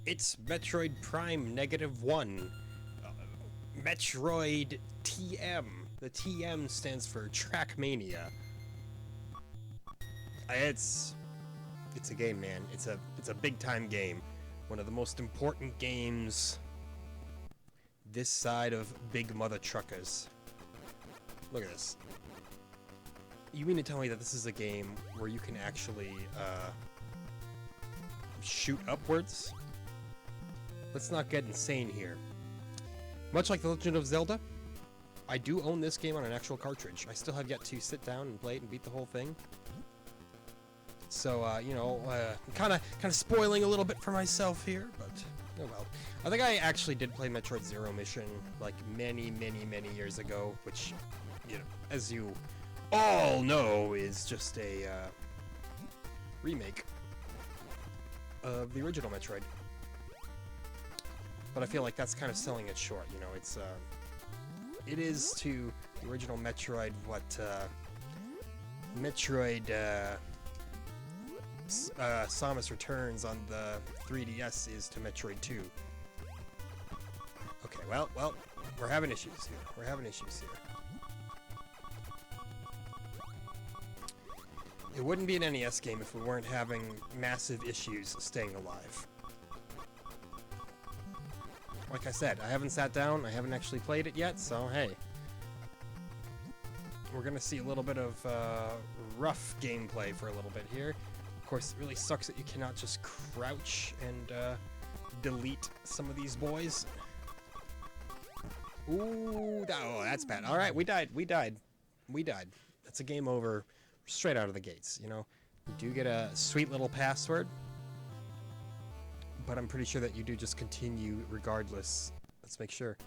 It's Metroid Prime -1. Metroid TM. The TM stands for Trackmania. It's a game, man. It's a big time game. One of the most important games this side of Big Mother Truckers. Look at this. You mean to tell me that this is a game where you can actually shoot upwards? Let's not get insane here. Much like The Legend of Zelda, I do own this game on an actual cartridge. I still have yet to sit down and play it and beat the whole thing. So, you know, kind of spoiling a little bit for myself here, but oh well. I think I actually did play Metroid Zero Mission like many years ago, which, you know, as you all know, is just a remake of the original Metroid. But I feel like that's kind of selling it short, you know. It is to the original Metroid what Metroid Samus Returns on the 3DS is to Metroid 2. Okay, well, we're having issues here. It wouldn't be an NES game if we weren't having massive issues staying alive. Like I said, I haven't sat down, I haven't actually played it yet, so hey. We're gonna see a little bit of rough gameplay for a little bit here. Of course, it really sucks that you cannot just crouch and delete some of these boys. Ooh, oh, that's bad. Alright, we died. That's a game over straight out of the gates, you know. You do get a sweet little password, but I'm pretty sure that you do just continue regardless. Let's make sure.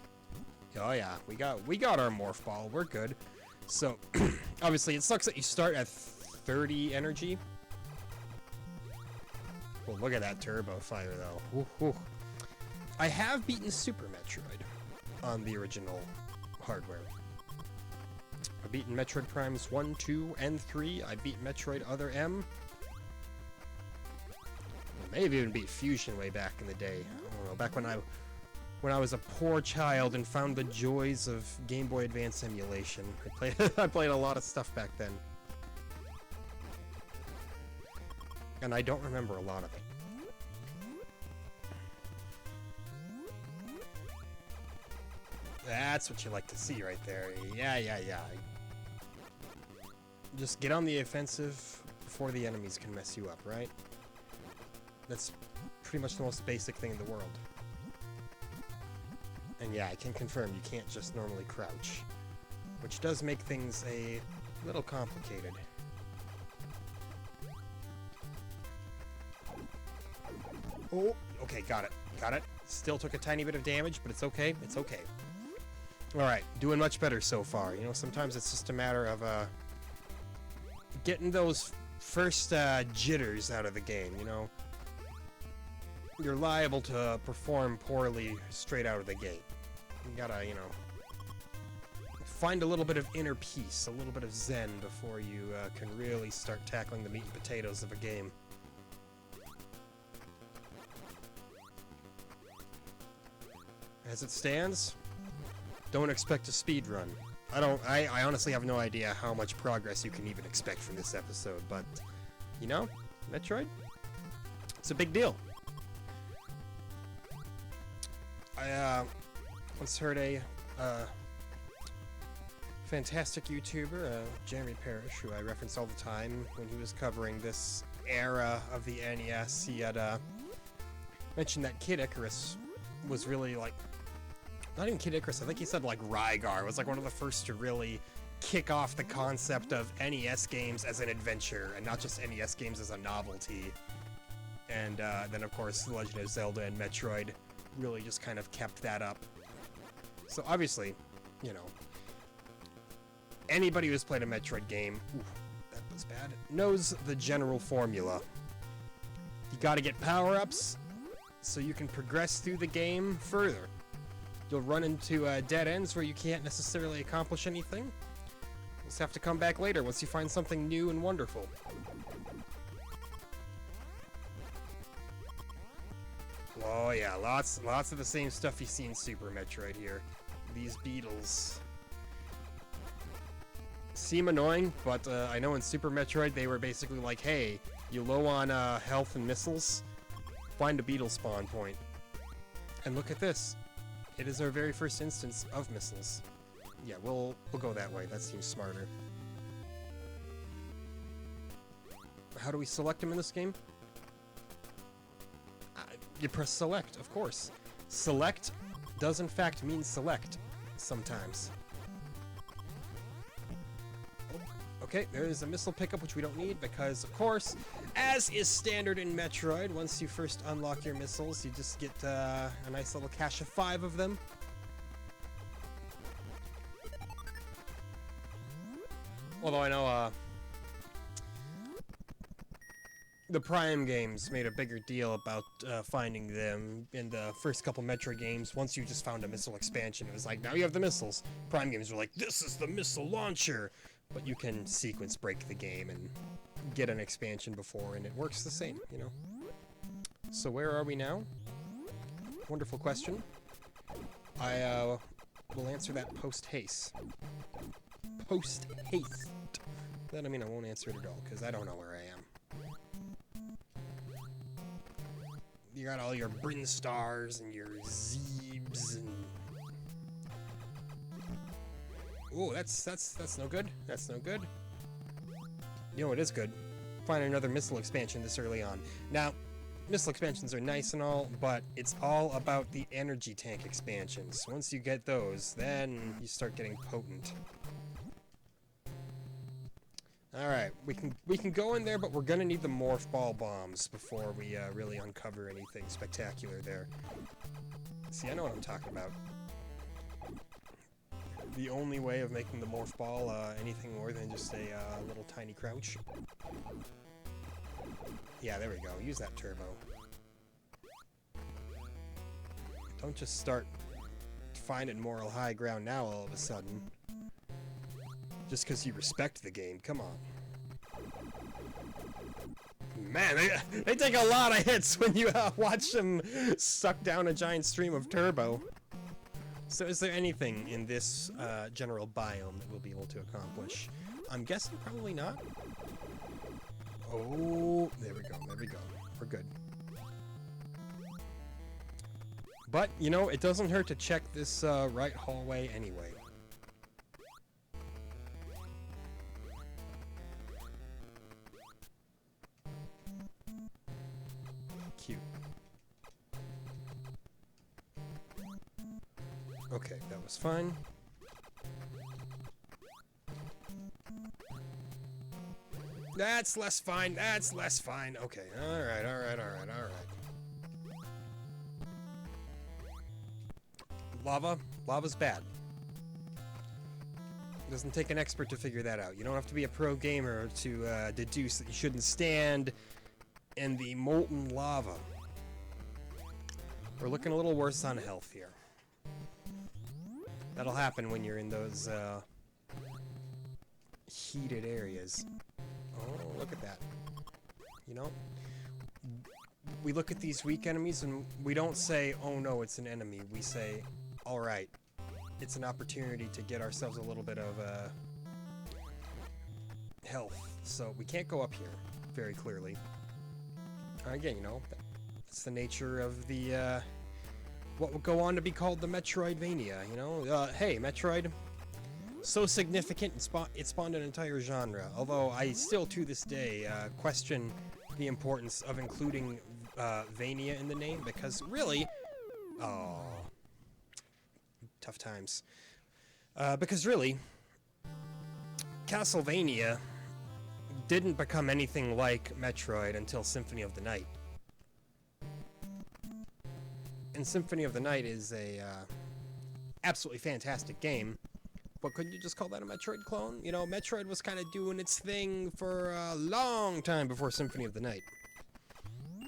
Oh yeah, we got our morph ball. We're good. So, obviously, it sucks that you start at 30 energy. Well, look at that turbo fire, though. Ooh, ooh. I have beaten Super Metroid on the original hardware. I've beaten Metroid Primes 1, 2, and 3. I beat Metroid Other M. I may have even beat Fusion way back in the day. I don't know, back when I was a poor child and found the joys of Game Boy Advance emulation. I played a lot of stuff back then. And I don't remember a lot of it. That's what you like to see right there. Yeah. Just get on the offensive before the enemies can mess you up, right? That's pretty much the most basic thing in the world. And yeah, I can confirm you can't just normally crouch, which does make things a little complicated. Oh, okay, got it. Still took a tiny bit of damage, but it's okay, Alright, doing much better so far. You know, sometimes it's just a matter of, getting those first, jitters out of the game, you know? You're liable to perform poorly straight out of the gate. You gotta, you know, find a little bit of inner peace, a little bit of zen before you, can really start tackling the meat and potatoes of a game. As it stands, don't expect a speed run. I honestly have no idea how much progress you can even expect from this episode, but, you know, Metroid? It's a big deal. I, once heard a, fantastic YouTuber, Jeremy Parrish, who I reference all the time when he was covering this era of the NES, he had, mentioned that Kid Icarus was really, like, not even Kid Icarus, I think he said, like, Rygar was, like, one of the first to really kick off the concept of NES games as an adventure, and not just NES games as a novelty. And, then, of course, The Legend of Zelda and Metroid really just kind of kept that up. So, obviously, you know, anybody who's played a Metroid game, ooh, that was bad, knows the general formula. You gotta get power-ups so you can progress through the game further. You'll run into dead ends where you can't necessarily accomplish anything. You'll just have to come back later once you find something new and wonderful. Oh yeah, lots of the same stuff you see in Super Metroid here. These beetles seem annoying, but I know in Super Metroid they were basically like, hey, you low on health and missiles, find a beetle spawn point. And look at this. It is our very first instance of missiles. Yeah, we'll go that way. That seems smarter. How do we select them in this game? You press select, of course. Select does in fact mean select sometimes. Okay, there's a missile pickup, which we don't need because, of course, as is standard in Metroid, once you first unlock your missiles, you just get a nice little cache of 5 of them. Although I know, the Prime games made a bigger deal about finding them in the first couple Metroid games. Once you just found a missile expansion, it was like, now you have the missiles. Prime games were like, this is the missile launcher! But you can sequence break the game and get an expansion before, and it works the same, you know? So where are we now? Wonderful question. I will answer that post-haste. Post-haste. That, I mean, I won't answer it at all, because I don't know where I am. You got all your Bryn stars and your Zeebs and... Ooh, that's no good. That's no good. You know what is good? Find another missile expansion this early on. Now, missile expansions are nice and all, but it's all about the energy tank expansions. Once you get those, then you start getting potent. Alright, we can go in there, but we're gonna need the morph ball bombs before we really uncover anything spectacular there. See, I know what I'm talking about. The only way of making the morph ball anything more than just a little tiny crouch. Yeah, there we go. Use that turbo. Don't just start finding moral high ground now all of a sudden. Just because you respect the game. Come on. Man, they take a lot of hits when you watch them suck down a giant stream of turbo. So is there anything in this general biome that we'll be able to accomplish? I'm guessing probably not. Oh, there we go, there we go. We're good. But, you know, it doesn't hurt to check this right hallway anyway. Cute. Okay, that was fine. That's less fine, that's less fine. Okay, alright, alright, alright, alright. Lava? Lava's bad. It doesn't take an expert to figure that out. You don't have to be a pro gamer to deduce that you shouldn't stand in the molten lava. We're looking a little worse on health here. That'll happen when you're in those heated areas. Oh, look at that. You know? We look at these weak enemies and we don't say, oh no, it's an enemy. We say, alright, it's an opportunity to get ourselves a little bit of health. So we can't go up here, very clearly. Again, you know, that's the nature of the, what would go on to be called the Metroidvania, you know? Hey, Metroid, so significant, it spawned an entire genre, although I still, to this day, question the importance of including Vania in the name, because really, oh, tough times. Because really, Castlevania didn't become anything like Metroid until Symphony of the Night. And Symphony of the Night is a absolutely fantastic game, but couldn't you just call that a Metroid clone? You know, Metroid was kind of doing its thing for a long time before Symphony of the Night.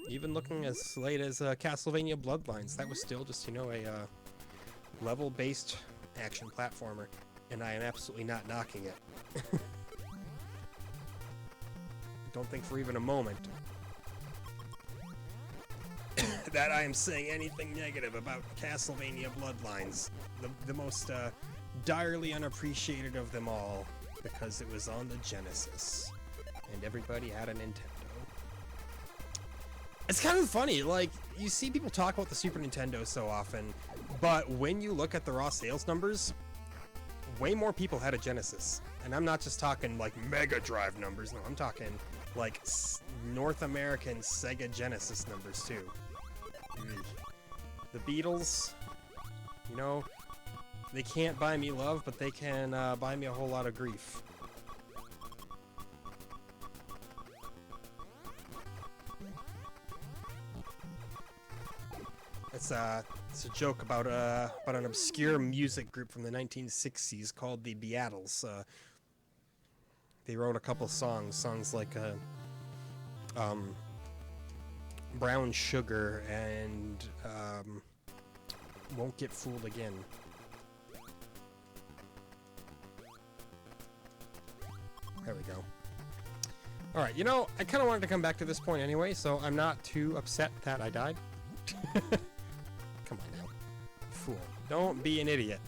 Even looking as late as Castlevania Bloodlines, that was still just, you know, a level-based action platformer, and I am absolutely not knocking it. Don't think for even a moment that I am saying anything negative about Castlevania Bloodlines, the most direly unappreciated of them all, because it was on the Genesis, and everybody had a Nintendo. It's kind of funny, like, you see people talk about the Super Nintendo so often, but when you look at the raw sales numbers, way more people had a Genesis. And I'm not just talking, like, Mega Drive numbers, no, I'm talking, like, North American Sega Genesis numbers, too. The Beatles, you know, they can't buy me love, but they can buy me a whole lot of grief. It's a joke about an obscure music group from the 1960s called the Beatles. They wrote a couple songs like Brown Sugar and Won't Get Fooled Again. There we go. Alright, you know, I kind of wanted to come back to this point anyway, so I'm not too upset that I died. Come on now. Fool. Don't be an idiot.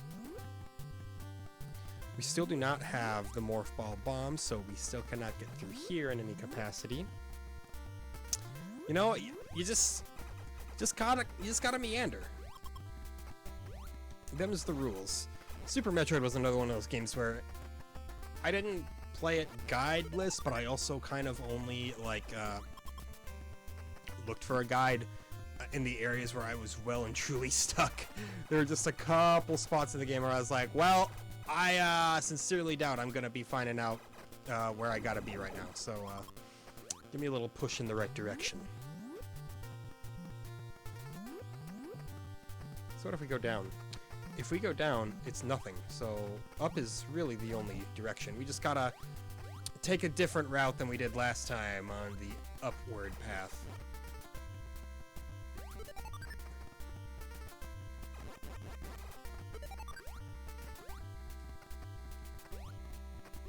We still do not have the Morph Ball Bomb, so we still cannot get through here in any capacity. You know, you just gotta meander. Them's the rules. Super Metroid was another one of those games where I didn't play it guideless, but I also kind of only, like, looked for a guide in the areas where I was well and truly stuck. There were just a couple spots in the game where I was like, well, I sincerely doubt I'm gonna be finding out where I gotta be right now, so give me a little push in the right direction. So what if we go down? If we go down, it's nothing, so up is really the only direction. We just gotta take a different route than we did last time on the upward path.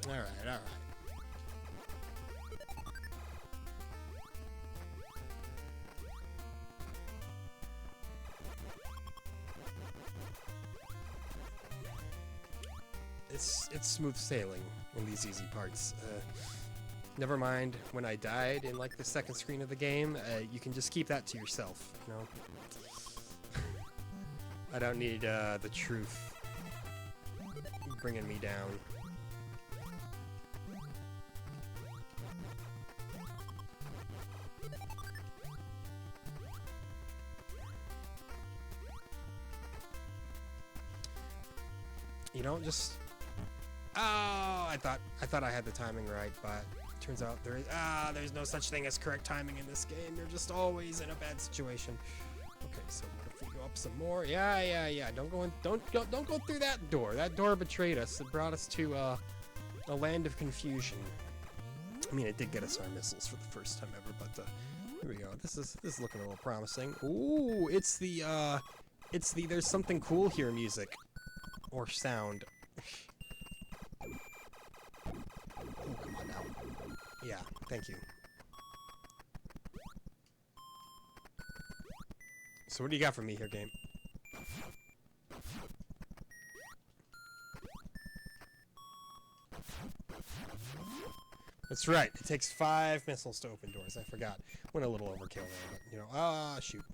Alright, alright. It's smooth sailing in these easy parts. Never mind when I died in like the second screen of the game. You can just keep that to yourself, you know? I don't need the truth bringing me down. You don't just... Oh, I thought I had the timing right, but turns out there's no such thing as correct timing in this game. You're just always in a bad situation. Okay, so what if we go up some more? Yeah. Don't go through that door. That door betrayed us. It brought us to a land of confusion. I mean, it did get us our missiles for the first time ever, but here we go. This is looking a little promising. Ooh, it's the there's something cool here music or sound. Oh, come on now. Yeah, thank you. So what do you got for me here, game? That's right. It takes 5 missiles to open doors. I forgot. Went a little overkill there, but, you know, shoot.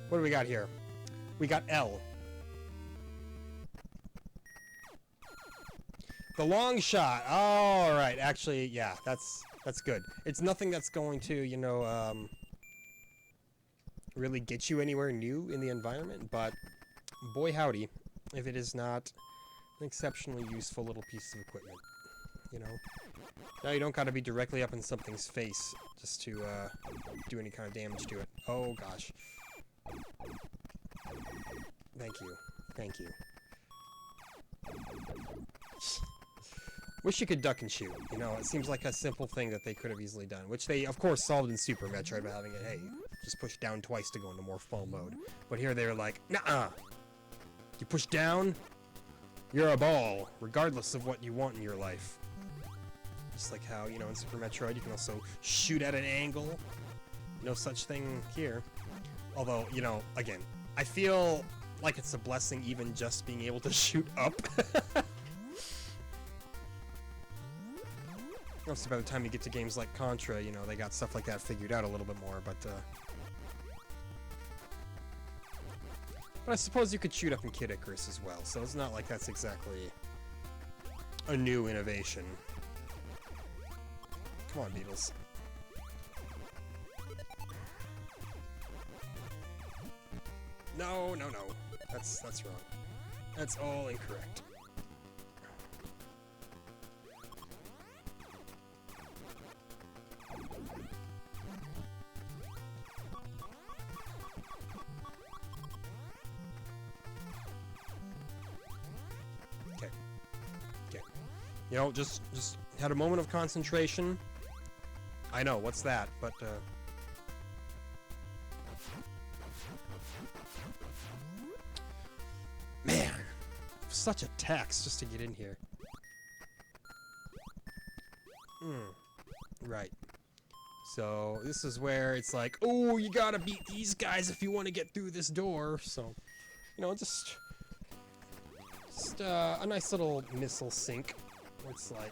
What do we got here? We got L. The long shot. All right. Actually, yeah, that's good. It's nothing that's going to, you know, really get you anywhere new in the environment, but boy howdy, if it is not an exceptionally useful little piece of equipment, you know. Now you don't got to be directly up in something's face just to do any kind of damage to it. Oh gosh. Thank you. Thank you. Wish you could duck and shoot. You know, it seems like a simple thing that they could have easily done, which they, of course, solved in Super Metroid by having it, hey, just push down twice to go into Morph Ball mode. But here they were like, nuh-uh. You push down, you're a ball, regardless of what you want in your life. Just like how, you know, in Super Metroid, you can also shoot at an angle. No such thing here. Although, you know, again, I feel like it's a blessing even just being able to shoot up. Obviously, by the time you get to games like Contra, you know, they got stuff like that figured out a little bit more, but I suppose you could shoot up in Kid Icarus as well, so it's not like that's exactly a new innovation. Come on, Beetles. No, no, no. That's wrong. That's all incorrect. Okay. Okay. You know, just had a moment of concentration. I know, what's that? But man, such a tax just to get in here. Right. So this is where it's like, oh, you gotta beat these guys if you want to get through this door. So, you know, just a nice little missile sink. It's like,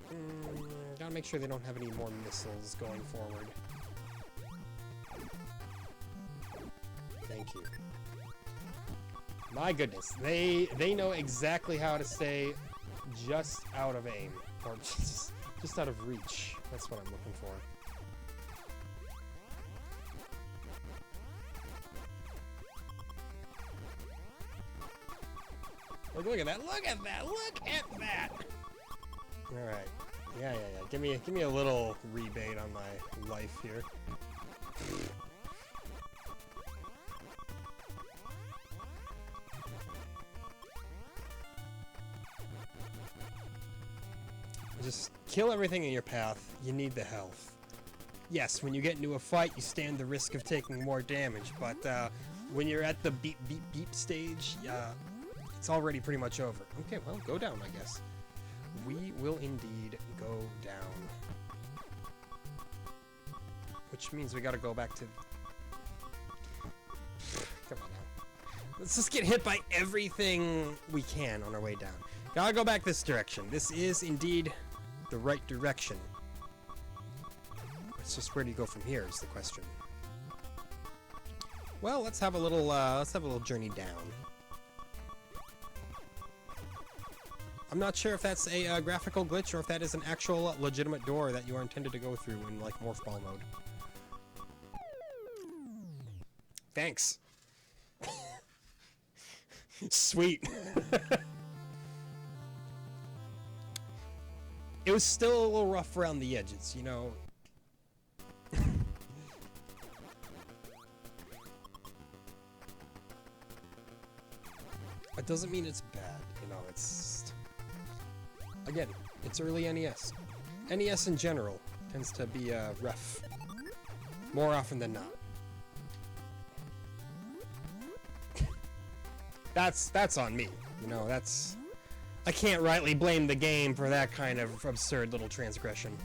gotta make sure they don't have any more missiles going forward. Thank you. My goodness, they know exactly how to stay just out of aim, or just out of reach. That's what I'm looking for. Look at that! Look at that! Look at that! All right, yeah. Give me a little rebate on my life here. Just kill everything in your path. You need the health. Yes, when you get into a fight, you stand the risk of taking more damage, but when you're at the beep beep beep stage, it's already pretty much over. Okay, well, go down, I guess. We will indeed go down. Which means we gotta go back to... Come on now. Let's just get hit by everything we can on our way down. Gotta go back this direction. This is indeed the right direction. It's just where do you go from here is the question. Well, let's have a little journey down. I'm not sure if that's a graphical glitch or if that is an actual legitimate door that you are intended to go through in like morph ball mode. Thanks. Sweet. It was still a little rough around the edges, you know. It doesn't mean it's bad, you know, it's... Again, it's early NES. NES in general tends to be rough. More often than not. That's on me, you know, that's... I can't rightly blame the game for that kind of absurd little transgression.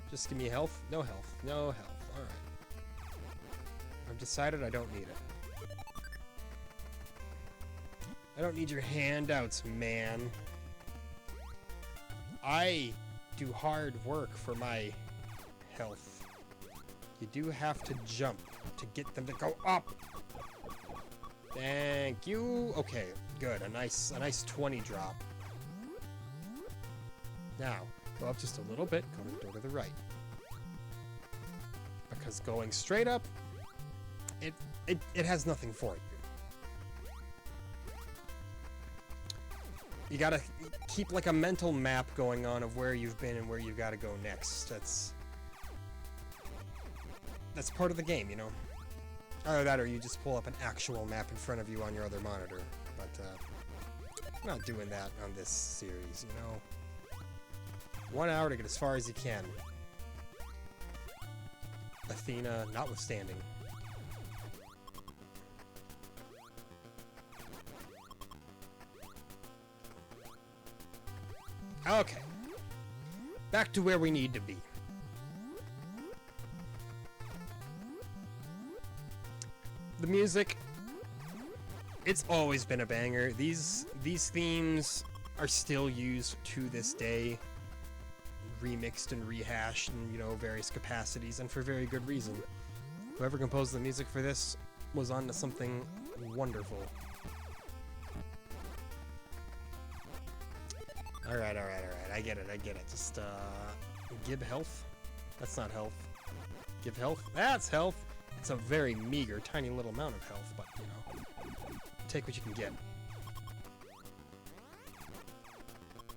Just give me health? No health. No health. Alright. I've decided I don't need it. I don't need your handouts, man. I do hard work for my health. You do have to jump to get them to go up. Thank you. Okay, good. A nice 20 drop. Now, go up just a little bit, go to the door to the right. Because going straight up, it has nothing for you. You gotta keep like a mental map going on of where you've been and where you've gotta go next. That's part of the game, you know? Either that or you just pull up an actual map in front of you on your other monitor. But, I'm not doing that on this series, you know? 1 hour to get as far as you can. Athena notwithstanding. Okay. back to where we need to be. The music, it's always been a banger. These themes are still used to this day, remixed and rehashed in, you know, various capacities, and for very good reason. Whoever composed the music for this was on to something wonderful. Alright, I get it. Just, give health? That's not health. Give health? That's health! It's a very meager, tiny little amount of health, but, you know, take what you can get.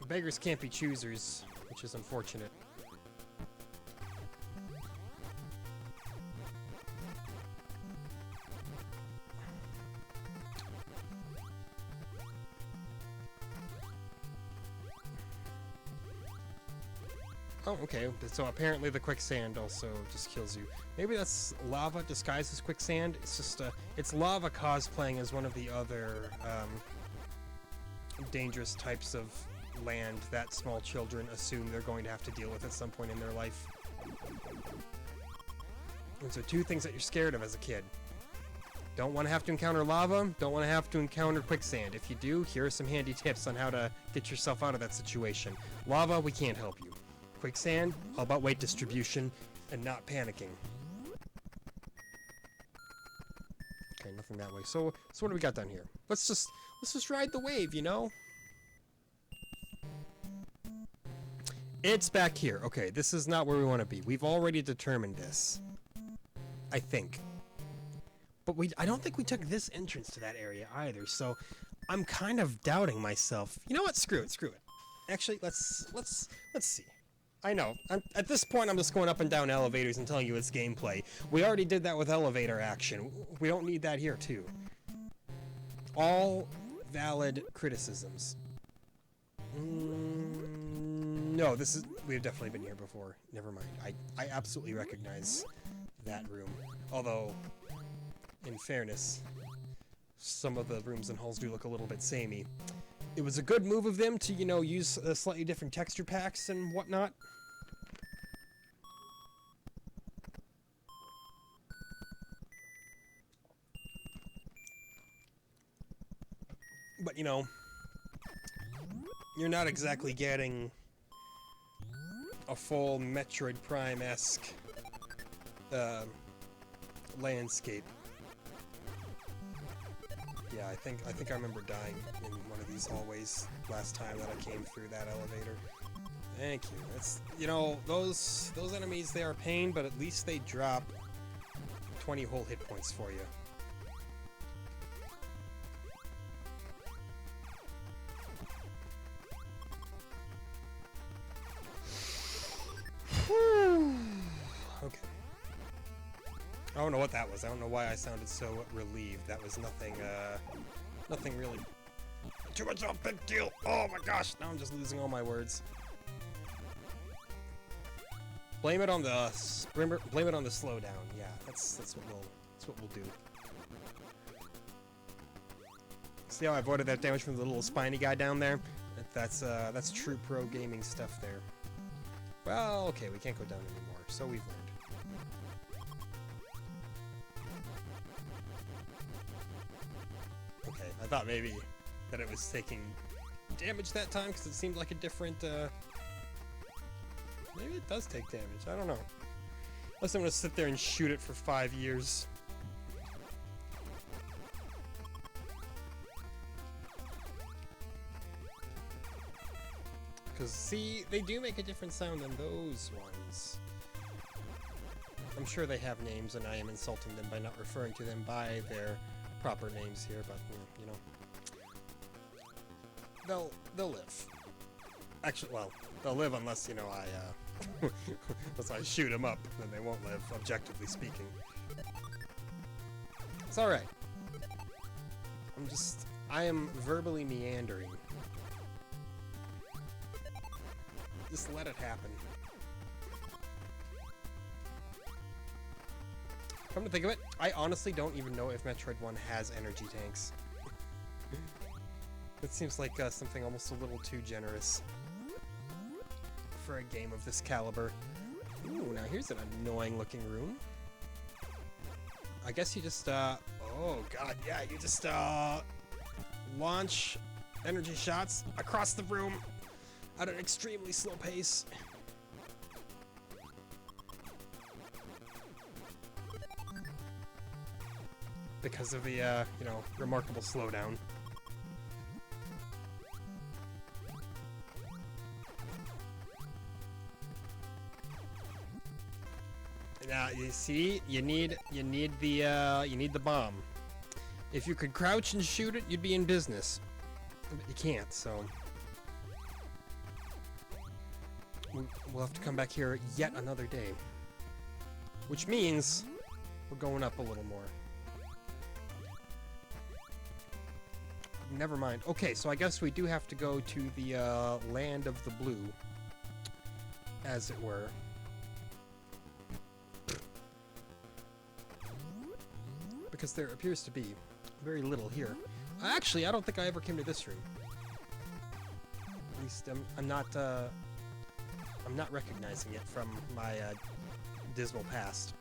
Beggars can't be choosers, which is unfortunate. Oh, okay. So apparently the quicksand also just kills you. Maybe that's lava disguised as quicksand. It's just it's lava cosplaying as one of the other dangerous types of land that small children assume they're going to have to deal with at some point in their life. And so two things that you're scared of as a kid. Don't want to have to encounter lava, don't want to have to encounter quicksand. If you do, here are some handy tips on how to get yourself out of that situation. Lava, we can't help you. Quicksand, all about weight distribution and not panicking. Okay, nothing that way. So what do we got down here? Let's just ride the wave, you know? It's back here. Okay, this is not where we want to be. We've already determined this. I think. But I don't think we took this entrance to that area either, so I'm kind of doubting myself. You know what? Screw it. Actually, let's see. I know. At this point, I'm just going up and down elevators and telling you it's gameplay. We already did that with elevator action. We don't need that here, too. All valid criticisms. No, we've definitely been here before. Never mind. I absolutely recognize that room. Although, in fairness, some of the rooms and halls do look a little bit samey. It was a good move of them to, you know, use slightly different texture packs and whatnot. But, you know, you're not exactly getting a full Metroid Prime-esque landscape. Yeah, I think I remember dying in one of these hallways last time that I came through that elevator. Thank you. It's, you know, those enemies, they are a pain, but at least they drop 20 whole hit points for you. Okay. I don't know what that was. I don't know why I sounded so relieved. That was nothing really too much of a big deal. Oh my gosh, now I'm just losing all my words. Blame it on the slowdown. Yeah, that's what we'll do. See how I avoided that damage from the little spiny guy down there? That's true pro gaming stuff there. Well, okay, we can't go down anymore, so we've learned. Okay, I thought maybe that it was taking damage that time, because it seemed like a different, maybe it does take damage, I don't know. Unless I'm gonna sit there and shoot it for 5 years. Because, see, they do make a different sound than those ones. I'm sure they have names, and I am insulting them by not referring to them by their proper names here, but, you know. They'll live. Actually, well, they'll live unless, you know, unless I shoot them up, then they won't live, objectively speaking. It's alright. I am verbally meandering. Just let it happen. Come to think of it, I honestly don't even know if Metroid 1 has energy tanks. It seems like something almost a little too generous for a game of this caliber. Ooh, now here's an annoying looking room. I guess you just, oh god, yeah, you just, launch energy shots across the room at an extremely slow pace. Because of the, you know, remarkable slowdown. Now you see, you need the bomb. If you could crouch and shoot it, you'd be in business. But you can't, so we'll have to come back here yet another day. Which means we're going up a little more. Never mind. Okay, so I guess we do have to go to the land of the blue, as it were. Because there appears to be very little here. Actually, I don't think I ever came to this room. At least I'm not recognizing it from my dismal past.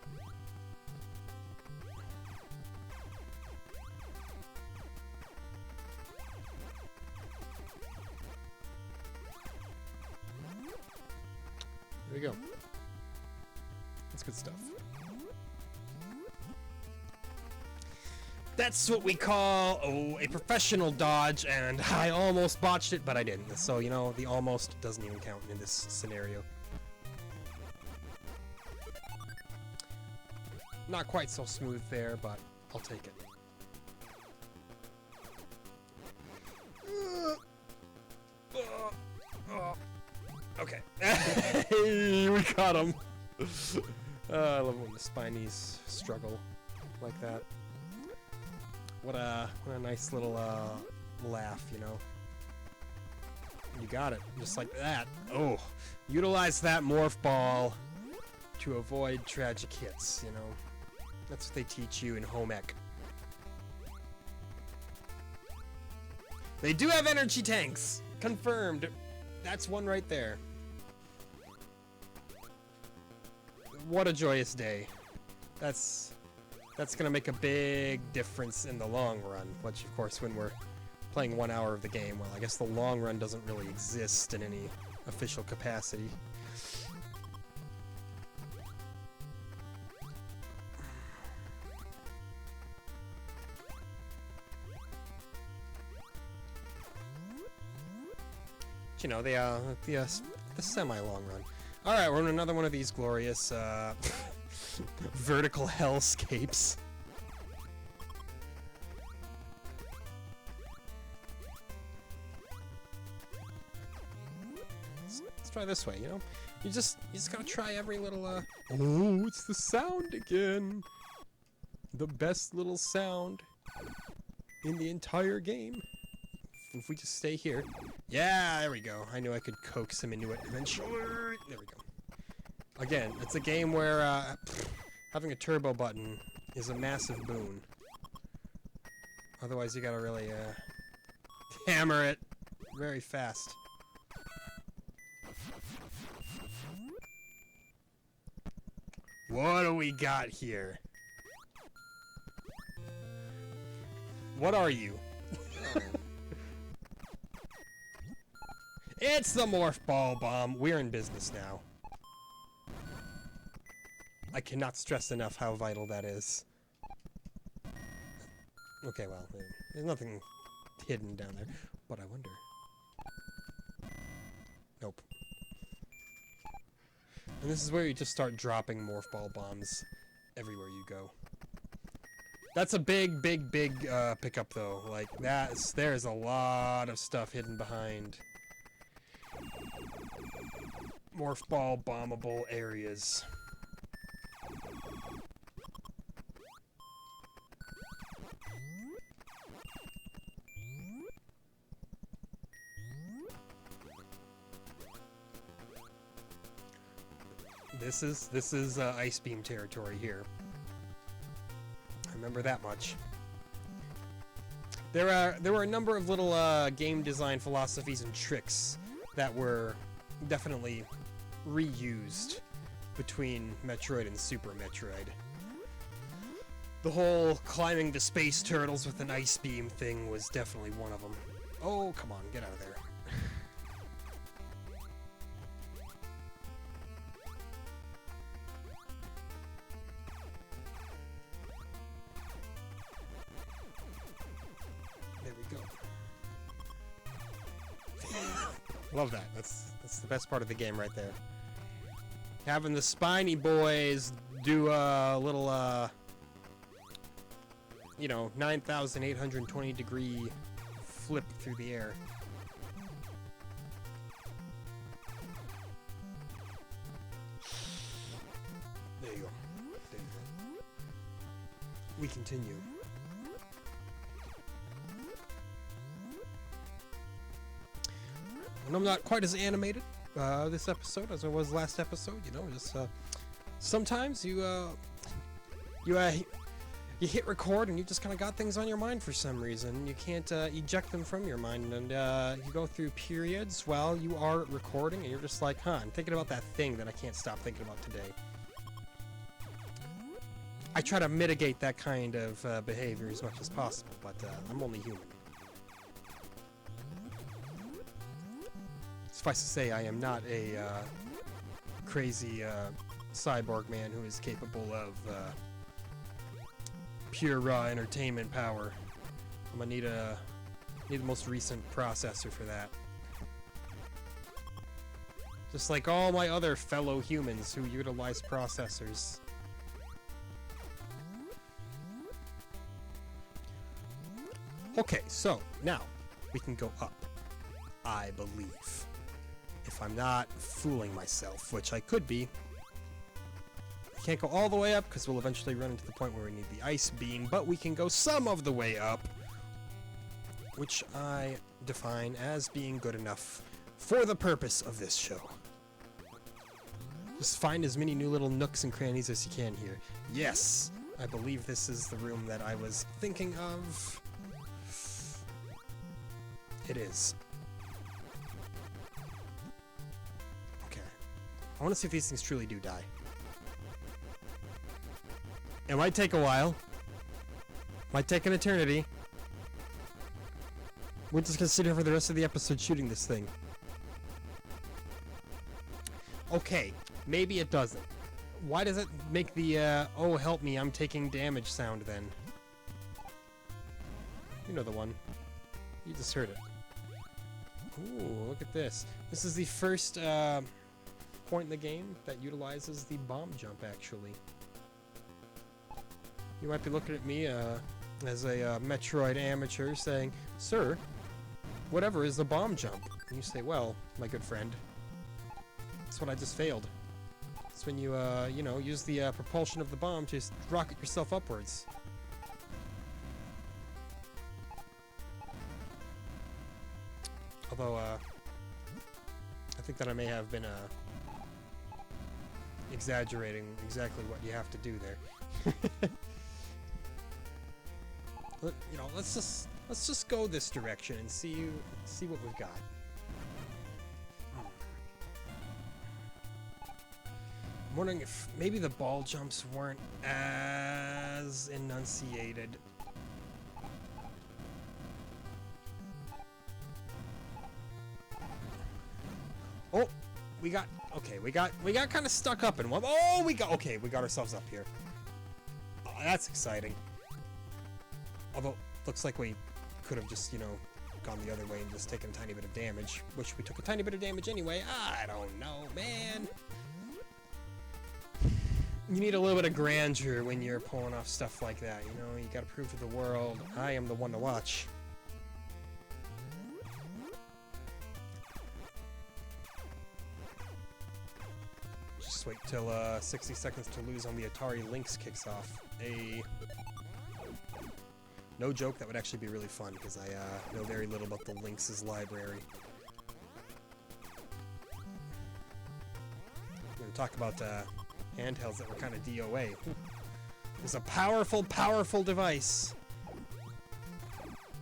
There we go. That's good stuff. That's what we call, a professional dodge, and I almost botched it, but I didn't. So, you know, the almost doesn't even count in this scenario. Not quite so smooth there, but I'll take it. Okay. We caught him. I love when the Spinies struggle like that. What a nice little laugh, you know. You got it, just like that. Oh, utilize that morph ball to avoid tragic hits, you know. That's what they teach you in home ec. They do have energy tanks! Confirmed. That's one right there. What a joyous day. That's gonna make a big difference in the long run, which of course when we're playing 1 hour of the game, well, I guess the long run doesn't really exist in any official capacity. But, you know, the semi-long run. Alright, we're in another one of these glorious, vertical hellscapes. Let's try this way, you know? You just gotta try every little, oh, it's the sound again! The best little sound in the entire game. If we just stay here. Yeah, there we go. I knew I could coax him into it eventually. There we go. Again, it's a game where having a turbo button is a massive boon. Otherwise, you gotta really hammer it very fast. What do we got here? What are you? It's the Morph Ball Bomb. We're in business now. I cannot stress enough how vital that is. Okay, well, there's nothing hidden down there, but I wonder. Nope. And this is where you just start dropping Morph Ball Bombs everywhere you go. That's a big pickup, though. Like, there's a lot of stuff hidden behind Morph Ball bombable areas. This is Ice Beam territory here. I remember that much. There were a number of little game design philosophies and tricks that were definitely reused between Metroid and Super Metroid. The whole climbing the space turtles with an ice beam thing was definitely one of them. Oh, come on, get out of there. There we go. Love that. That's the best part of the game right there. Having the spiny boys do a little, you know, 9,820 degree flip through the air. There you go. There you go. We continue. And I'm not quite as animated this episode as I was last episode. You know, just sometimes you hit record and you just kind of got things on your mind for some reason. You can't eject them from your mind, and you go through periods while you are recording, and you're just like, huh, I'm thinking about that thing that I can't stop thinking about today. I try to mitigate that kind of behavior as much as possible, but I'm only human. Suffice to say, I am not a crazy cyborg man who is capable of pure raw entertainment power. I'm gonna need the most recent processor for that. Just like all my other fellow humans who utilize processors. Okay, so now we can go up, I believe. If I'm not fooling myself, which I could be. We can't go all the way up because we'll eventually run into the point where we need the ice beam, but we can go some of the way up, which I define as being good enough for the purpose of this show. Just find as many new little nooks and crannies as you can here. Yes, I believe this is the room that I was thinking of. It is. I want to see if these things truly do die. It might take a while. Might take an eternity. We're just gonna sit here for the rest of the episode shooting this thing. Okay, maybe it doesn't. Why does it make the, oh help me, I'm taking damage sound then? You know the one. You just heard it. Ooh, look at this. This is the first, point in the game that utilizes the bomb jump, actually. You might be looking at me as a Metroid amateur saying, "Sir, whatever is the bomb jump?" And you say, "Well, my good friend, that's what I just failed. It's when you, you know, use the propulsion of the bomb to rocket yourself upwards." Although, I think that I may have been, exaggerating exactly what you have to do there. You know, let's just go this direction and see what we've got. I'm wondering if maybe the ball jumps weren't as enunciated. Oh, we got kind of stuck up in one. Oh, we got ourselves up here. Oh, that's exciting. Although, looks like we could have just, you know, gone the other way and just taken a tiny bit of damage, which we took a tiny bit of damage anyway. I don't know, man. You need a little bit of grandeur when you're pulling off stuff like that, you know? You gotta prove to the world, I am the one to watch. Just wait till 60 seconds to lose on the Atari Lynx kicks off. No joke, that would actually be really fun, because I know very little about the Lynx's library. We're going to talk about handhelds that were kind of DOA. It's a powerful, powerful device!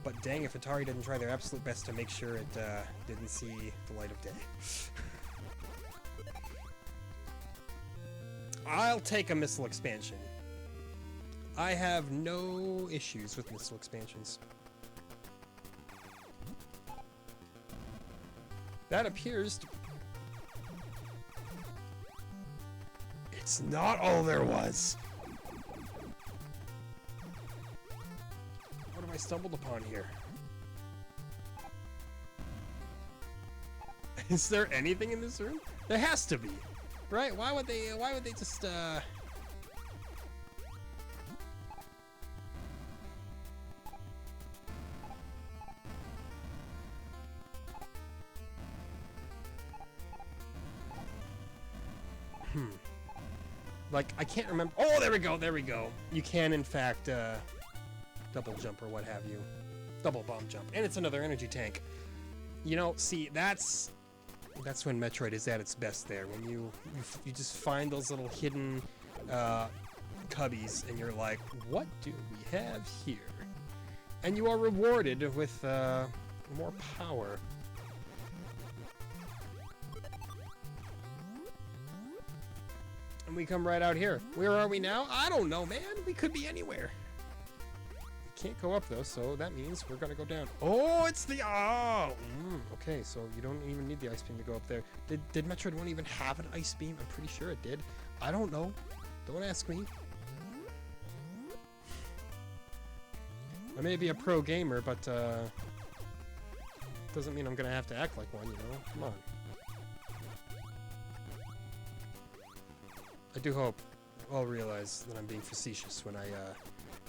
But dang if Atari didn't try their absolute best to make sure it didn't see the light of day. I'll take a missile expansion. I have no issues with missile expansions. That appears to... It's not all there was! What have I stumbled upon here? Is there anything in this room? There has to be, right? Why would they just, Like, I can't remember. Oh, there we go, there we go. You can, in fact, double jump or what have you. Double bomb jump. And it's another energy tank. You know, see, that's when Metroid is at its best there. When you just find those little hidden cubbies and you're like, what do we have here? And you are rewarded with more power. And we come right out here. Where are we now? I don't know, man. We could be anywhere. We can't go up, though, so that means we're gonna go down. Oh, it's the... Oh! Okay, so you don't even need the ice beam to go up there. Did Metroid 1 even have an ice beam? I'm pretty sure it did. I don't know. Don't ask me. I may be a pro gamer, but doesn't mean I'm gonna have to act like one, you know? Come on. I do hope I'll realize that I'm being facetious when I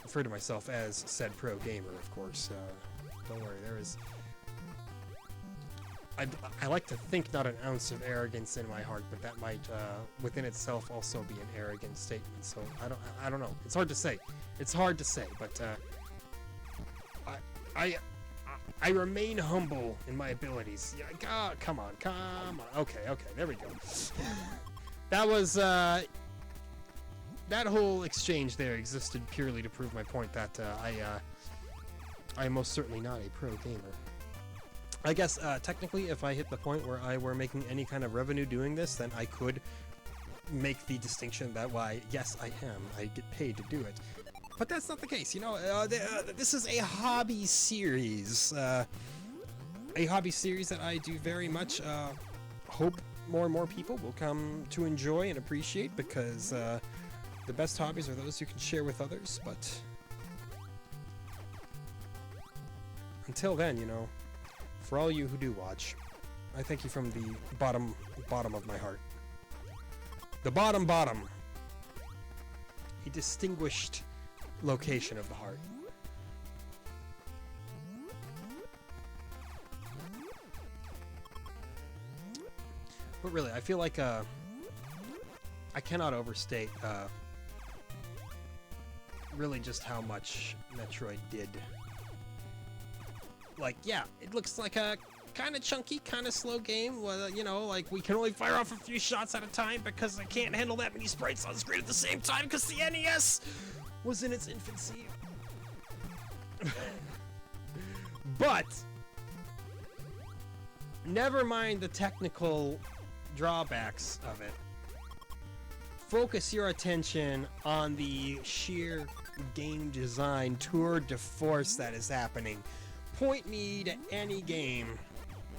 refer to myself as said pro gamer, of course. Don't worry, there is... I like to think not an ounce of arrogance in my heart, but that might, within itself, also be an arrogant statement. So I don't know. It's hard to say. It's hard to say, but I remain humble in my abilities. Yeah, God, come on. Okay, there we go. That was, that whole exchange there existed purely to prove my point that I am most certainly not a pro gamer. I guess, technically, if I hit the point where I were making any kind of revenue doing this, then I could make the distinction that, why, yes, I am. I get paid to do it. But that's not the case, you know? This is a hobby series. A hobby series that I do very much hope more and more people will come to enjoy and appreciate, because the best hobbies are those you can share with others. But until then, you know, for all you who do watch, I thank you from the bottom of my heart. The bottom. A distinguished location of the heart. But really, I feel like I cannot overstate really just how much Metroid did. Like, yeah, it looks like a kind of chunky, kind of slow game. Well, you know, like, we can only fire off a few shots at a time because I can't handle that many sprites on screen at the same time because the NES was in its infancy. But never mind the technical drawbacks of it. Focus your attention on the sheer game design tour de force that is happening. Point me to any game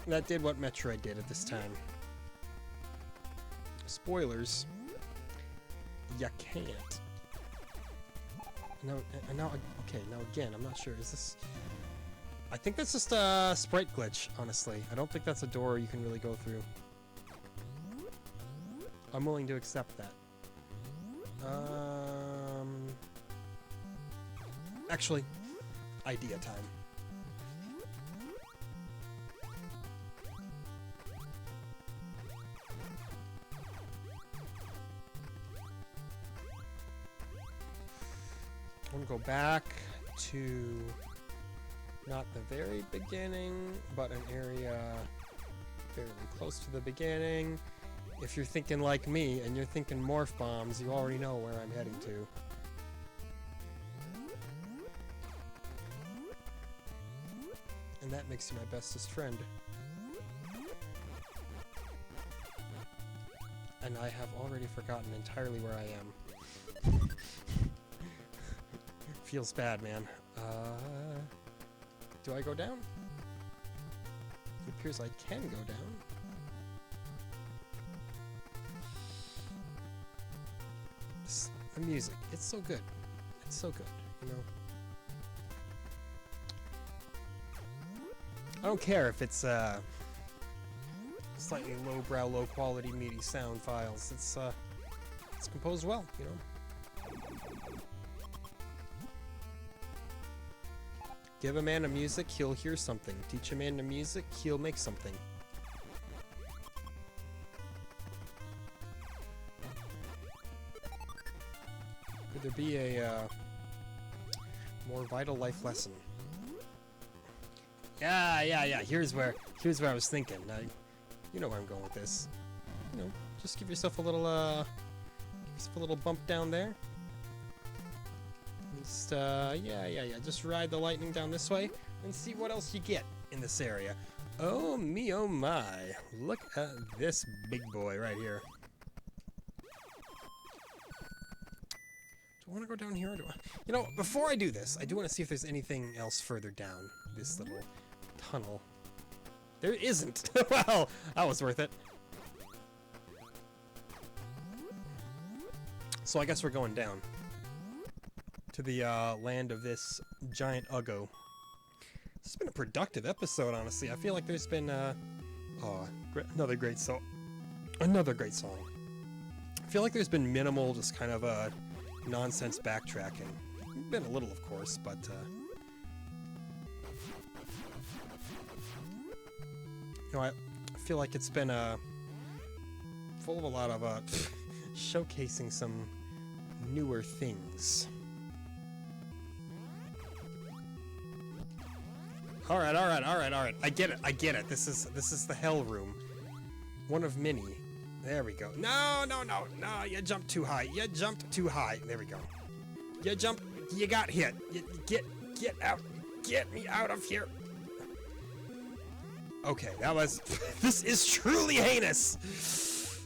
that did what Metroid did at this time. Spoilers. You can't. No, okay, now again, I'm not sure. Is this... I think that's just a sprite glitch, honestly. I don't think that's a door you can really go through. I'm willing to accept that. Actually, idea time. I want to go back to not the very beginning, but an area fairly close to the beginning. If you're thinking like me and you're thinking morph bombs, you already know where I'm heading to. And that makes you my bestest friend. And I have already forgotten entirely where I am. Feels bad, man. Do I go down? It appears I can go down. The music, it's so good. It's so good, you know. I don't care if it's slightly lowbrow, low-quality, meaty sound files. It's composed well, you know. Give a man the music, he'll hear something. Teach a man the music, he'll make something. Could there be a more vital life lesson? Yeah. Here's where I was thinking. You know where I'm going with this. You know, just give yourself a little bump down there. Just yeah. Just ride the lightning down this way and see what else you get in this area. Oh me, oh my! Look at this big boy right here. Do I want to go down here or do I? You know, before I do this, I do want to see if there's anything else further down this little tunnel. There isn't. Well, that was worth it. So I guess we're going down to the land of this giant Uggo. This has been a productive episode, honestly. I feel like there's been another great song. Another great song. I feel like there's been minimal, just kind of nonsense backtracking. Been a little, of course, but you know, I feel like it's been full of a lot of showcasing some newer things. All right. I get it. This is the hell room. One of many. There we go. No, you jumped too high. There we go. You jumped, you got hit. Get out. Get me out of here. Okay, that was this is truly heinous.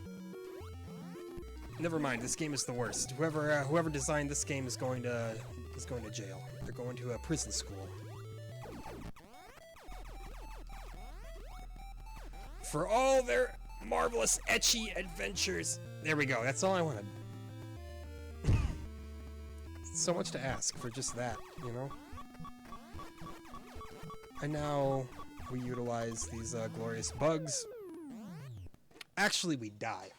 Never mind, this game is the worst. Whoever designed this game is going to jail. They're going to a prison school. For all their marvelous etchy adventures. There we go. That's all I wanted. So much to ask for just that, you know? And now we utilize these glorious bugs. Actually, we die.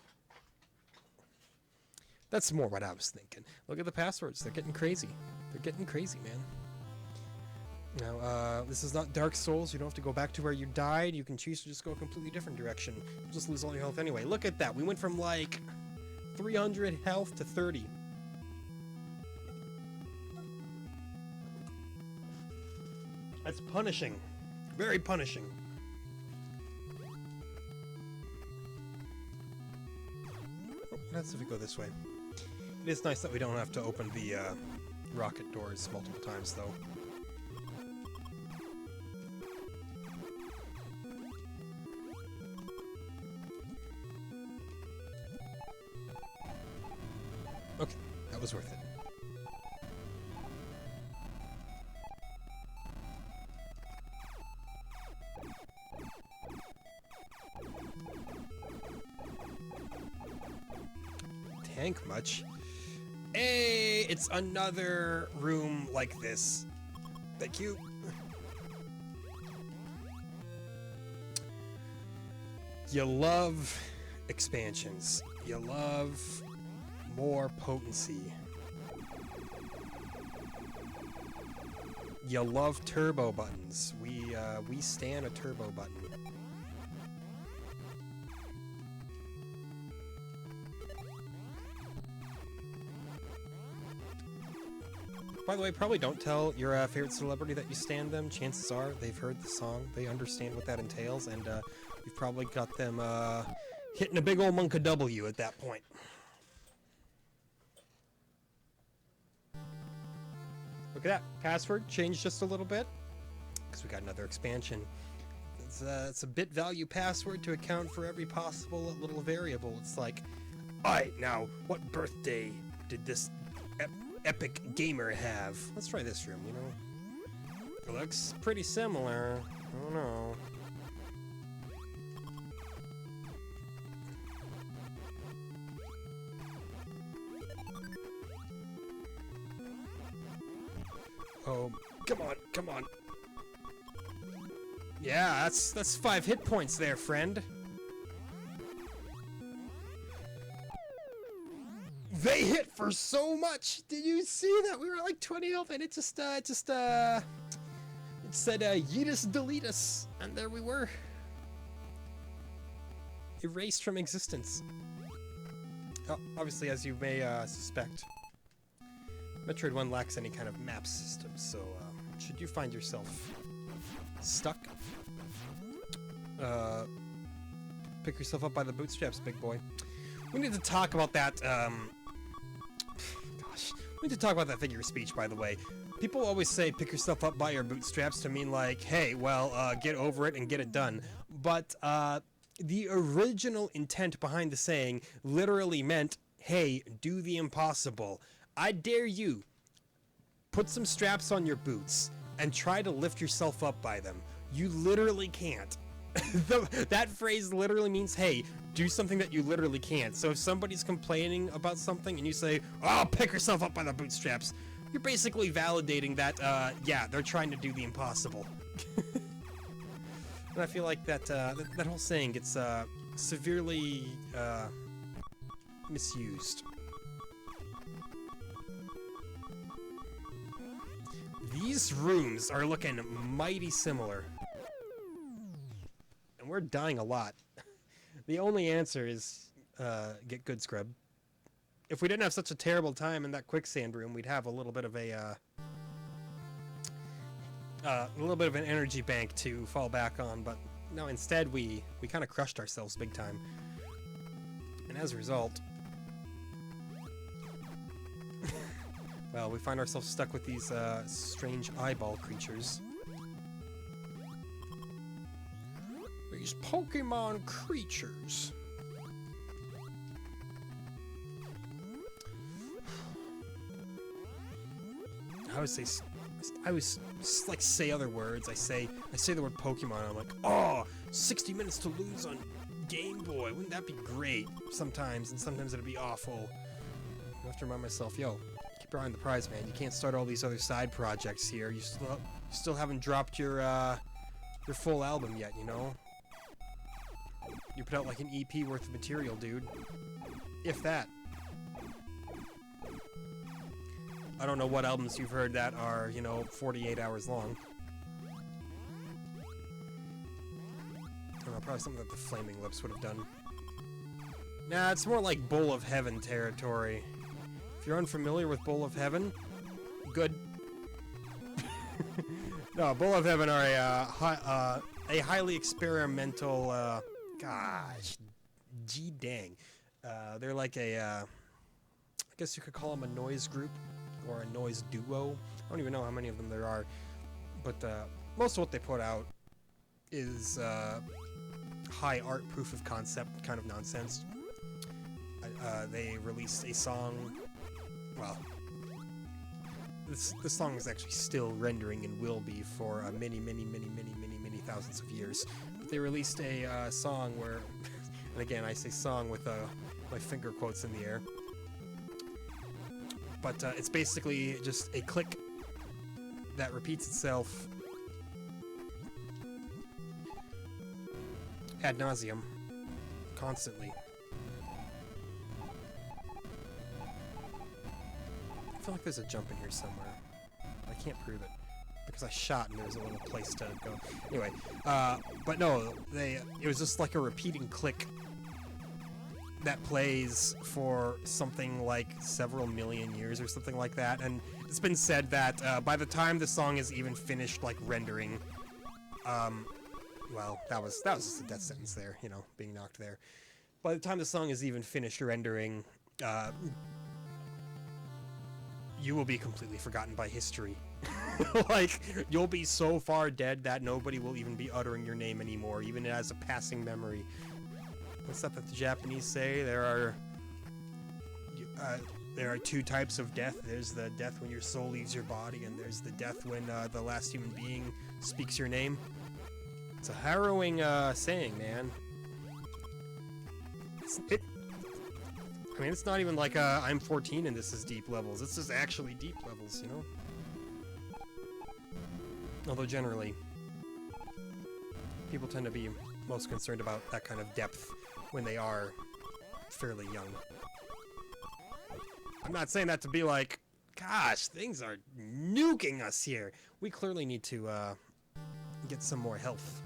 That's more what I was thinking. Look at the passwords. They're getting crazy. They're getting crazy, man. Now, this is not Dark Souls. You don't have to go back to where you died. You can choose to just go a completely different direction. You'll just lose all your health anyway. Look at that. We went from, like, 300 health to 30. That's punishing. Very punishing. Oh, that's if we go this way. It is nice that we don't have to open the rocket doors multiple times, though. Okay, that was worth it. Tank much? Hey, it's another room like this. Thank you. You love expansions. You love more potency. You love turbo buttons. We stan a turbo button. By the way, probably don't tell your favorite celebrity that you stan them. Chances are they've heard the song, they understand what that entails, and you've probably got them hitting a big old monk of W at that point. Look at that. Password changed just a little bit because we got another expansion. It's a bit value password to account for every possible little variable. It's like Alright, now, what birthday did this epic gamer have? Let's try this room, you know? It looks pretty similar. I don't know. Oh, come on, come on. Yeah, that's 5 hit points there, friend. They hit for so much. Did you see that? We were like 20 health, and it said yeet us, delete us, and there we were, erased from existence. Oh, obviously, as you may suspect, Metroid 1 lacks any kind of map system, so should you find yourself stuck, pick yourself up by the bootstraps, big boy. We need to talk about that, gosh, we need to talk about that figure of speech, by the way. People always say pick yourself up by your bootstraps to mean like, hey, well, get over it and get it done. But the original intent behind the saying literally meant, hey, do the impossible. I dare you, put some straps on your boots and try to lift yourself up by them. You literally can't. That phrase literally means, hey, do something that you literally can't. So if somebody's complaining about something and you say, oh, pick yourself up by the bootstraps, you're basically validating that, yeah, they're trying to do the impossible. And I feel like that whole saying gets severely misused. These rooms are looking mighty similar. And we're dying a lot. The only answer is get good, scrub. If we didn't have such a terrible time in that quicksand room, we'd have a little bit of an energy bank to fall back on. But no, instead we kind of crushed ourselves big time. And as a result, well, we find ourselves stuck with these strange eyeball creatures. These Pokemon creatures. I always like say other words. I say the word Pokemon. I'm like, oh, 60 minutes to lose on Game Boy. Wouldn't that be great? Sometimes, and sometimes it'd be awful. I have to remind myself, yo, keep your eye on the prize, man. You can't start all these other side projects here. You still haven't dropped your full album yet, you know? You put out like an EP worth of material, dude. If that. I don't know what albums you've heard that are, you know, 48 hours long. I don't know, probably something that the Flaming Lips would have done. Nah, it's more like Bowl of Heaven territory. If you're unfamiliar with Bowl of Heaven, good. No, Bowl of Heaven are a highly experimental, gosh, gee dang. They're like I guess you could call them a noise group or a noise duo. I don't even know how many of them there are, but most of what they put out is high art proof of concept kind of nonsense. They released a song, well, this song is actually still rendering and will be for many thousands of years. But they released a song where, and again I say song with my finger quotes in the air, but it's basically just a click that repeats itself ad nauseum, constantly. I feel like there's a jump in here somewhere. I can't prove it because I shot and there's a little place to go. Anyway, but no, it was just like a repeating click that plays for something like several million years or something like that, and it's been said that by the time the song is even finished, like rendering, well, that was just a death sentence there, you know, being knocked there. By the time the song is even finished rendering, you will be completely forgotten by history. Like, you'll be so far dead that nobody will even be uttering your name anymore, even as a passing memory. What's that the Japanese say? There are there are two types of death. There's the death when your soul leaves your body, and there's the death when the last human being speaks your name. It's a harrowing saying, man. I mean, it's not even like I'm 14 and this is deep levels. This is actually deep levels, you know? Although generally, people tend to be most concerned about that kind of depth when they are fairly young. I'm not saying that to be like, gosh, things are nuking us here. We clearly need to get some more health.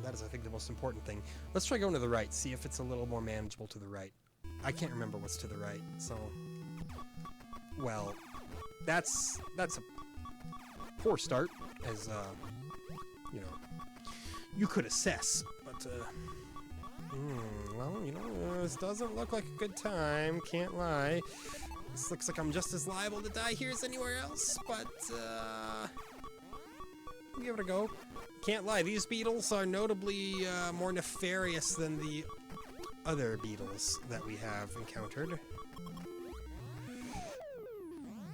That is, I think, the most important thing. Let's try going to the right, see if it's a little more manageable to the right. I can't remember what's to the right, so... Well, that's a poor start, as, you know, you could assess, but, well, you know, this doesn't look like a good time, can't lie. This looks like I'm just as liable to die here as anywhere else, but, give it a go. Can't lie, these beetles are notably, more nefarious than the other beetles that we have encountered.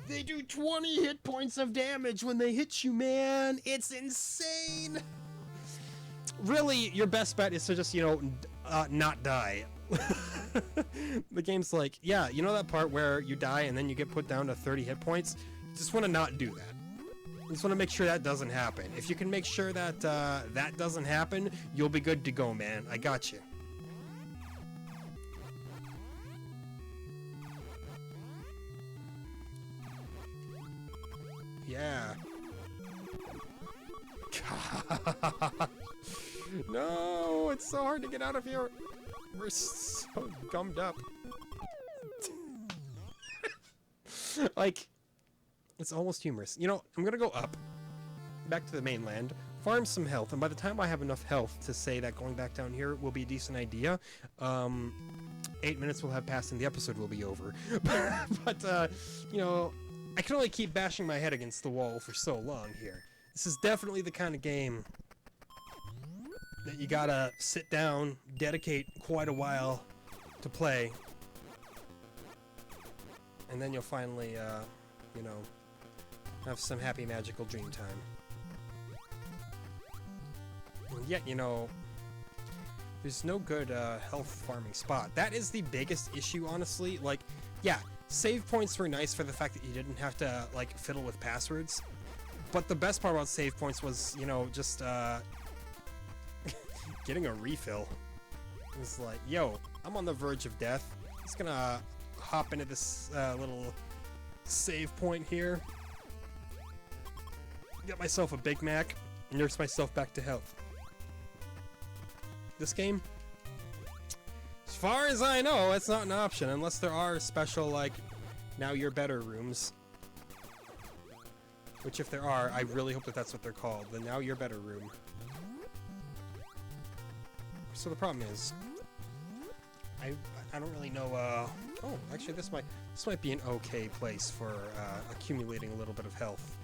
They do 20 hit points of damage when they hit you, man! It's insane! Really, your best bet is to just, you know, not die. The game's like, yeah, you know that part where you die and then you get put down to 30 hit points? You just want to not do that. You just want to make sure that doesn't happen. If you can make sure that that doesn't happen, you'll be good to go, man. I got you. Yeah. God. No, it's so hard to get out of here. We're so gummed up. Like, it's almost humorous. You know, I'm gonna go up, back to the mainland, farm some health, and by the time I have enough health to say that going back down here will be a decent idea, 8 minutes will have passed and the episode will be over. But, you know, I can only keep bashing my head against the wall for so long here. This is definitely the kind of game that you gotta sit down, dedicate quite a while to play, and then you'll finally, you know, have some happy magical dream time. And yet, you know, there's no good health farming spot. That is the biggest issue, honestly. Like, yeah, save points were nice for the fact that you didn't have to, like, fiddle with passwords. But the best part about save points was, you know, just, getting a refill. It was like, yo, I'm on the verge of death. Just gonna hop into this little save point here. Get myself a Big Mac, and nurse myself back to health. This game, as far as I know, it's not an option unless there are special, like, now you're better rooms. Which, if there are, I really hope that that's what they're called, the now you're better room. So the problem is, I don't really know, oh, actually this might be an okay place for accumulating a little bit of health.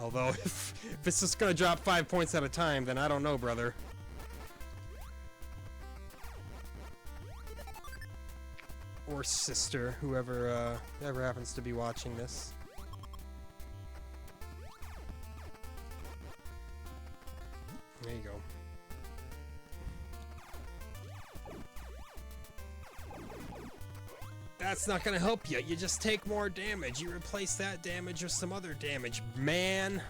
Although, if it's just gonna drop 5 points at a time, then I don't know, brother. Or sister, whoever ever happens to be watching this. There you go. That's not gonna help you. You just take more damage. You replace that damage with some other damage, man.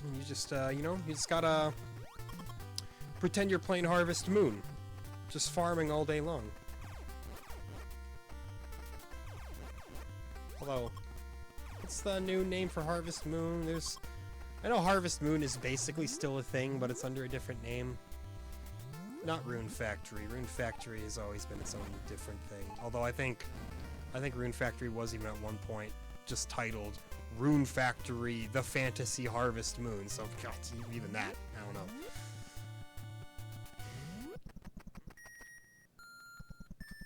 And you just, you know, you just gotta pretend you're playing Harvest Moon. Just farming all day long. Although, what's the new name for Harvest Moon? I know Harvest Moon is basically still a thing, but it's under a different name. Not Rune Factory. Rune Factory has always been its own different thing. Although I think Rune Factory was even at one point just titled Rune Factory: The Fantasy Harvest Moon. So, God, even that, I don't know.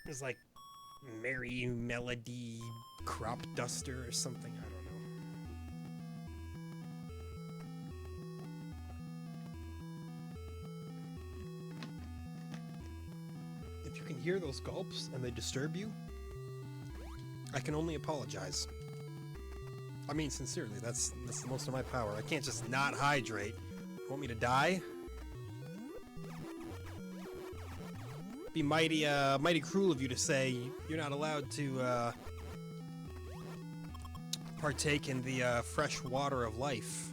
It's like Merry Melody Crop Duster or something. I don't know. If you can hear those gulps and they disturb you, I can only apologize. I mean, sincerely, that's the most of my power. I can't just not hydrate. You want me to die? Be mighty cruel of you to say you're not allowed to partake in the fresh water of life.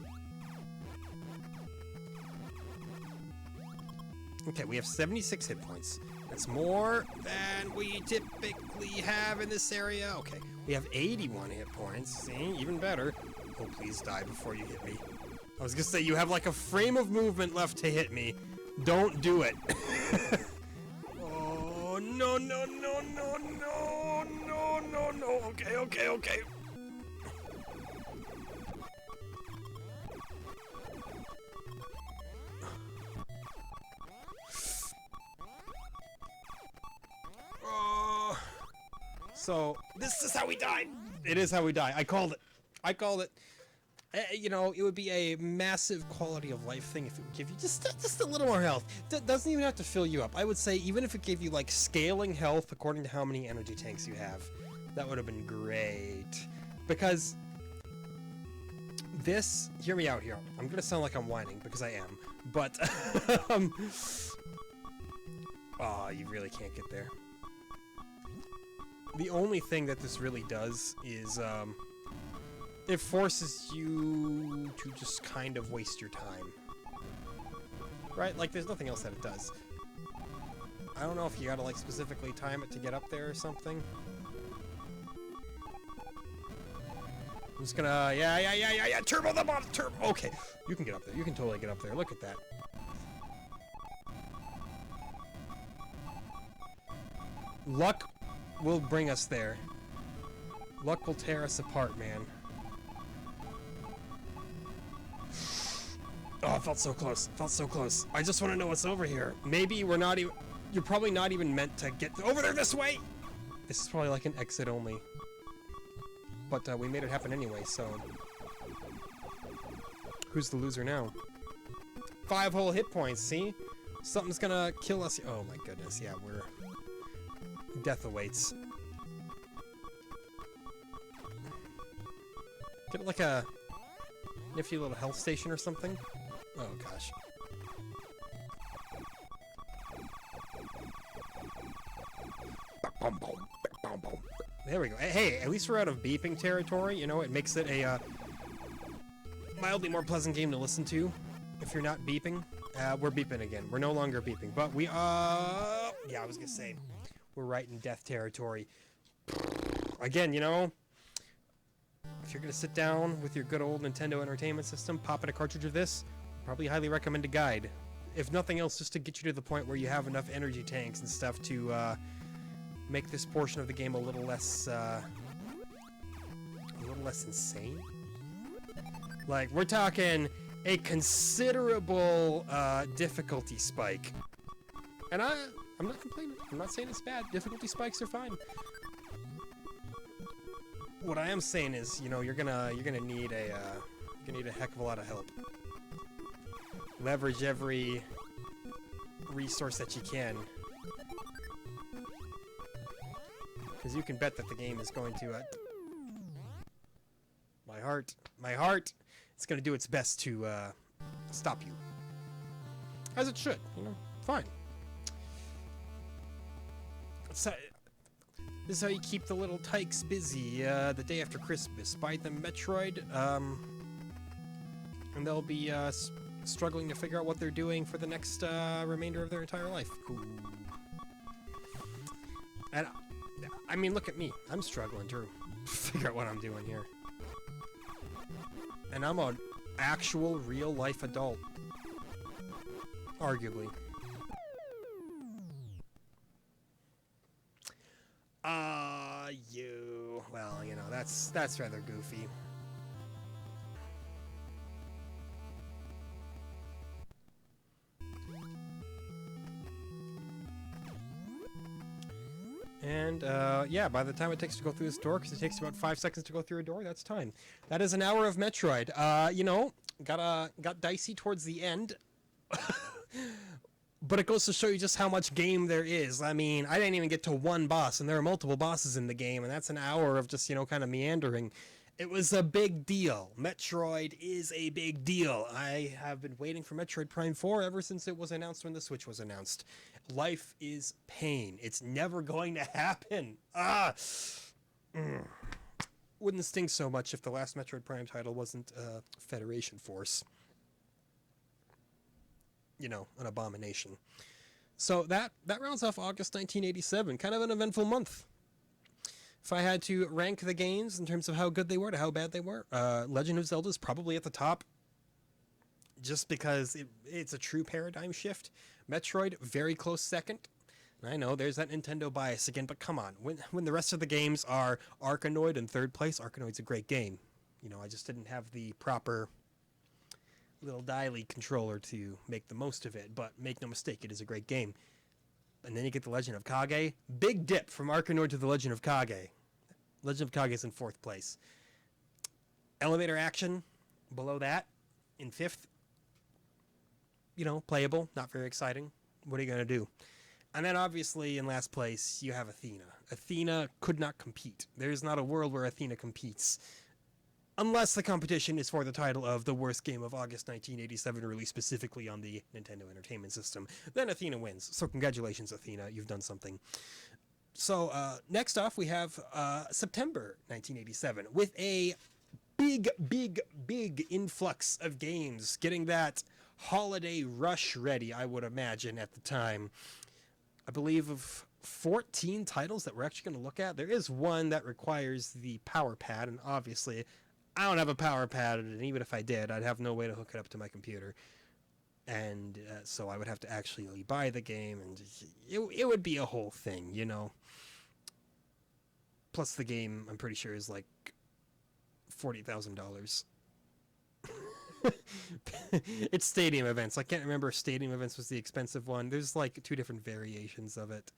Okay, we have 76 hit points. That's more than we typically have in this area. Okay, we have 81 hit points. See, even better. Oh, please die before you hit me. I was gonna say, you have like a frame of movement left to hit me. Don't do it. Oh, no, no, no, no, no, no, no, no. Okay, okay, okay. So, this is how we die. It is how we die. I called it. I called it. You know, it would be a massive quality of life thing if it would give you just a little more health. Doesn't even have to fill you up. I would say even if it gave you like scaling health according to how many energy tanks you have, that would have been great. Because this, hear me out here. I'm gonna sound like I'm whining because I am, but oh, you really can't get there. The only thing that this really does is, it forces you to just kind of waste your time. Right? Like, there's nothing else that it does. I don't know if you gotta, like, specifically time it to get up there or something. I'm just gonna, yeah, turbo the bottom, turbo! Okay, you can get up there. You can totally get up there. Look at that. Luck will bring us there. Luck will tear us apart, man. Oh, it felt so close. It felt so close. I just want to know what's over here. Maybe we're not even... You're probably not even meant to get over there this way! This is probably like an exit only. But we made it happen anyway, so... Who's the loser now? 5 whole hit points, see? Something's gonna kill us. Oh my goodness, yeah, we're... Death awaits. Get like a nifty little health station or something. Oh gosh. There we go. Hey, at least we're out of beeping territory. You know, it makes it a mildly more pleasant game to listen to if you're not beeping. We're beeping again. We're no longer beeping, but we yeah, I was gonna say. We're right in death territory. Again, you know, if you're gonna sit down with your good old Nintendo Entertainment System, pop in a cartridge of this, probably highly recommend a guide. If nothing else, just to get you to the point where you have enough energy tanks and stuff to make this portion of the game a little less insane. Like, we're talking a considerable difficulty spike. And I'm not complaining. I'm not saying it's bad. Difficulty spikes are fine. What I am saying is, you know, you're gonna need a heck of a lot of help. Leverage every resource that you can, because you can bet that the game is going to. My heart, it's gonna do its best to stop you, as it should. You know, fine. This is how you keep the little tykes busy the day after Christmas. Buy them Metroid, and they'll be struggling to figure out what they're doing for the next remainder of their entire life. Ooh. And I mean, look at me. I'm struggling to figure out what I'm doing here. And I'm an actual real-life adult. Arguably. Well, you know, that's rather goofy. And And yeah, by the time it takes to go through this door, because it takes about 5 seconds to go through a door, that's time. That is an hour of Metroid. You know, got dicey towards the end. But it goes to show you just how much game there is. I mean, I didn't even get to one boss, and there are multiple bosses in the game, and that's an hour of just, you know, kind of meandering. It was a big deal. Metroid is a big deal. I have been waiting for Metroid Prime 4 ever since it was announced when the Switch was announced. Life is pain. It's never going to happen. Wouldn't sting so much if the last Metroid Prime title wasn't Federation Force. You know, an abomination. So that rounds off August 1987. Kind of an eventful month. If I had to rank the games in terms of how good they were to how bad they were, Legend of Zelda is probably at the top. Just because it's a true paradigm shift. Metroid, very close second. I know, there's that Nintendo bias again, but come on. When the rest of the games are Arkanoid in third place, Arkanoid's a great game. You know, I just didn't have the proper little dialy controller to make the most of it, but make no mistake, it is a great game. And then you get the Legend of Kage. Big dip from Arkanoid to the Legend of Kage. Legend of Kage is in fourth place. Elevator Action, below that, in fifth. You know, playable, not very exciting. What are you going to do? And then obviously in last place, you have Athena. Athena could not compete. There's not a world where Athena competes. Unless the competition is for the title of the worst game of August 1987, released specifically on the Nintendo Entertainment System. Then Athena wins. So congratulations, Athena. You've done something. So next off, we have September 1987 with a big influx of games. Getting that holiday rush ready, I would imagine, at the time. I believe of 14 titles that we're actually going to look at. There is one that requires the power pad, and obviously I don't have a power pad, and even if I did, I'd have no way to hook it up to my computer. And so I would have to actually buy the game, and it would be a whole thing, you know. Plus the game, I'm pretty sure, is like $40,000. It's Stadium Events. I can't remember if Stadium Events was the expensive one. There's like 2 different variations of it.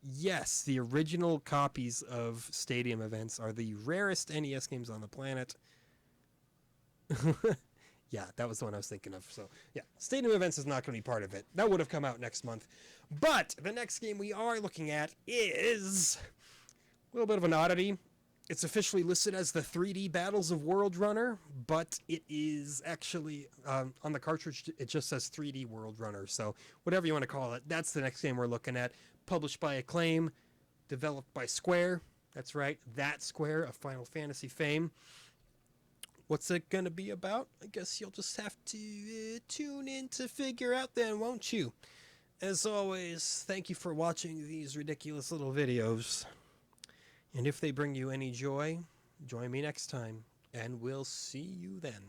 Yes, the original copies of Stadium Events are the rarest NES games on the planet. Yeah, that was the one I was thinking of. So, yeah, Stadium Events is not going to be part of it. That would have come out next month. But the next game we are looking at is a little bit of an oddity. It's officially listed as the 3D Battles of World Runner, but it is actually, on the cartridge, it just says 3D World Runner. So, whatever you want to call it, that's the next game we're looking at. Published by Acclaim, developed by Square. That's right, that Square of Final Fantasy fame. What's it going to be about? I guess you'll just have to tune in to figure out then, won't you? As always, thank you for watching these ridiculous little videos. And if they bring you any joy, join me next time, and we'll see you then.